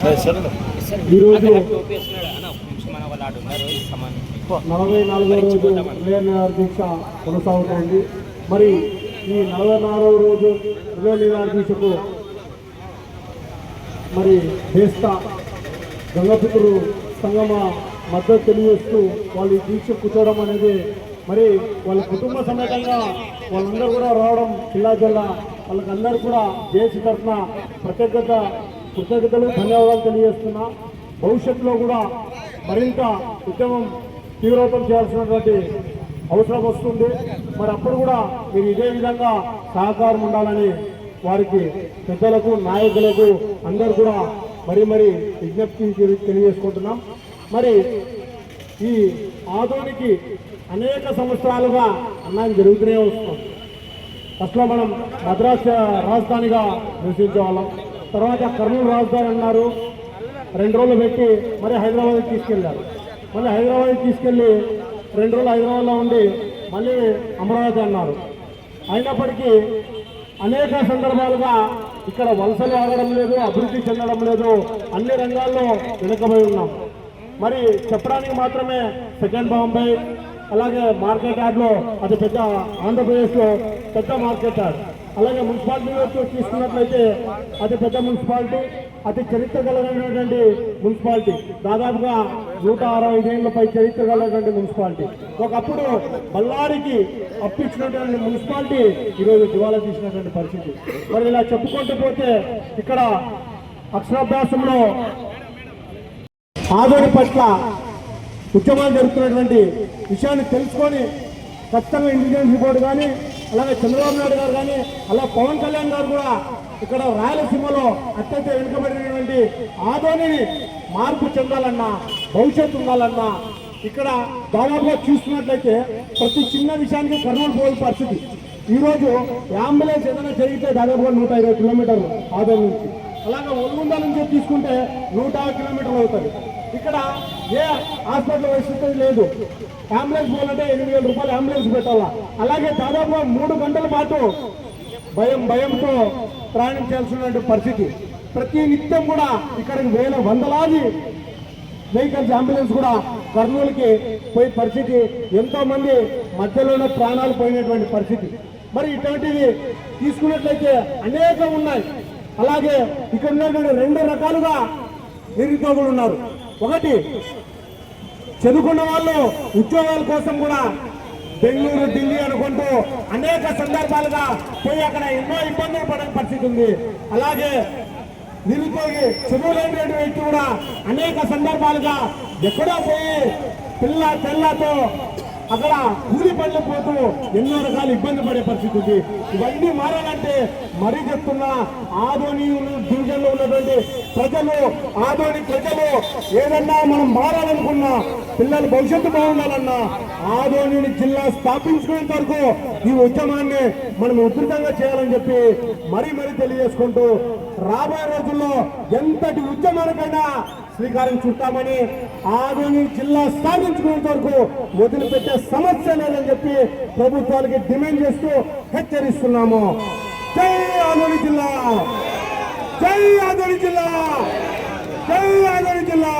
ఈరోజు 44వ రోజు రిలే దీక్ష కొనసాగుతోంది. మరి ఈ 44వ రోజు రిలే దీక్షకు మరి బేస్తా గంగపుత్రుడు సంగమ మద్దతు తెలియజేస్తూ వాళ్ళు ఈ దీక్ష కూర్చోవడం అనేది మరి వాళ్ళ కుటుంబ సమేతంగా వాళ్ళందరూ కూడా రావడం జిల్లా వాళ్ళకందరూ కూడా దేశ తరఫున కృతజ్ఞతలు ధన్యవాదాలు తెలియజేస్తున్నా. భవిష్యత్తులో కూడా మరింత ఉద్యమం తీవ్రతం చేయాల్సినటువంటి అవసరం వస్తుంది. మరి అప్పుడు కూడా మీరు ఇదే విధంగా సహకారం ఉండాలని వారికి పెద్దలకు నాయకులకు అందరూ కూడా మరి విజ్ఞప్తి తెలియజేసుకుంటున్నాం. మరి ఈ ఆదోనికి అనేక సంవత్సరాలుగా అన్యాయం జరుగుతూనే వస్తుంది. ఫస్ట్లో మనం మద్రాసు రాజధానిగా నివసించేవాళ్ళం. తర్వాత కర్నూలు రాజధాని అన్నారు. 2 రోజులు పెట్టి మరి హైదరాబాద్కి తీసుకెళ్ళారు. మళ్ళీ హైదరాబాద్కి తీసుకెళ్ళి 2 రోజులు హైదరాబాద్లో ఉండి మళ్ళీ అమరావతి అన్నారు. అయినప్పటికీ అనేక సందర్భాలుగా ఇక్కడ వలసలు ఆగడం లేదు, అభివృద్ధి చెందడం లేదు, అన్ని రంగాల్లో వెనుకబడి ఉన్నాం. మరి చెప్పడానికి మాత్రమే సెకండ్ బాంబే, అలాగే మార్కెట్ యార్డ్లో అది పెద్ద ఆంధ్రప్రదేశ్లో పెద్ద మార్కెట్ యార్డ్, అలాగే మున్సిపాలిటీలో తీసుకున్నట్లయితే అది పెద్ద మున్సిపాలిటీ, అతి చరిత్ర కలిగినటువంటి మున్సిపాలిటీ, దాదాపుగా 165 ఏళ్లపై చరిత్ర కలిగినటువంటి మున్సిపాలిటీ. ఒకప్పుడు బళ్ళారికి అప్పించినటువంటి మున్సిపాలిటీ ఈరోజు దివాలా తీసినటువంటి పరిస్థితి. మరి ఇలా చెప్పుకుంటూ పోతే ఇక్కడ అక్షరాభ్యాసంలో ఆదోని పట్ల ఉద్యమాలు జరుగుతున్నటువంటి విషయాన్ని తెలుసుకొని ఖచ్చితంగా ఇంటెలిజెన్స్ రిపోర్ట్ కానీ, అలాగే చంద్రబాబు నాయుడు గారు కానీ, అలా పవన్ కళ్యాణ్ గారు కూడా ఇక్కడ రాయలసీమలో అత్యంత వెనుకబడినటువంటి ఆదోనిని మార్పు చెందాలన్నా, భవిష్యత్తు ఉండాలన్నా ఇక్కడ దాదాపుగా చూస్తున్నట్లయితే ప్రతి చిన్న విషయానికి కర్నూలు పోయే పరిస్థితి. ఈరోజు అంబులెన్స్ ఏదైనా జరిగితే దాదాపుగా 120 కిలోమీటర్లు ఆదోని నుంచి, అలాగే ఒల్గుంద నుంచి తీసుకుంటే 150 కిలోమీటర్లు అవుతుంది. ఇక్కడ ఏ హాస్పిటల్ పరిస్థితి లేదు. అంబులెన్స్ పోవాలంటే 8,000 రూపాయలు అంబులెన్స్ పెట్టాలా. అలాగే దాదాపుగా 3 గంటల పాటు భయంతో ప్రయాణం చేయాల్సిన పరిస్థితి. ప్రతి నిత్యం కూడా ఇక్కడికి వందలాది వెహికల్స్ అంబులెన్స్ కూడా కర్నూలుకి పోయే పరిస్థితి. ఎంతో మంది మధ్యలోనే ప్రాణాలు పోయినటువంటి పరిస్థితి. మరి ఇటువంటివి తీసుకున్నట్లయితే అనేకం ఉన్నాయి. అలాగే ఇక్కడ ఉన్నటువంటి 2 రకాలుగా నిరుద్యోగులు ఉన్నారు. ఒకటి, చదువుకున్న వాళ్ళు ఉద్యోగాల కోసం కూడా బెంగళూరు, ఢిల్లీ అనుకుంటూ అనేక సందర్భాలుగా పోయి అక్కడ ఎన్నో ఇబ్బందులు పడే పరిస్థితి ఉంది. అలాగే నిరుద్యోగి చదువు లేనటువంటి వ్యక్తి కూడా అనేక సందర్భాలుగా ఎక్కడో పోయి పిల్లతో అక్కడ కూలి పనులు పోతూ ఎన్నో రకాల ఇబ్బంది పడే పరిస్థితి ఉంది. ఇవన్నీ మారాలంటే మరీ చెప్తున్నా, ఆదోని డివిజన్లో ఉన్నటువంటి ప్రజలు, ఆదోని ప్రజలు ఏదన్నా మనం మారాలనుకున్నా, పిల్లల భవిష్యత్తు బాగుండాలన్నా ఆదోని జిల్లా స్థాపించుకునేంత వరకు ఈ ఉద్యమాన్ని మనం ఉధృతంగా చేయాలని చెప్పి మరీ తెలియజేసుకుంటూ రాబోయే రోజుల్లో ఎంతటి ఉద్యమానికైనా శ్రీకారం చుట్టామని, ఆదోని జిల్లా స్థాపించుకునేంత వరకు వదిలిపెట్టే సమస్య లేదని చెప్పి ప్రభుత్వానికి డిమాండ్ చేస్తూ హెచ్చరిస్తున్నాము. జై ఆదోని జిల్లా, జై ఆదోని జిల్లా, జై ఆదోని జిల్లా.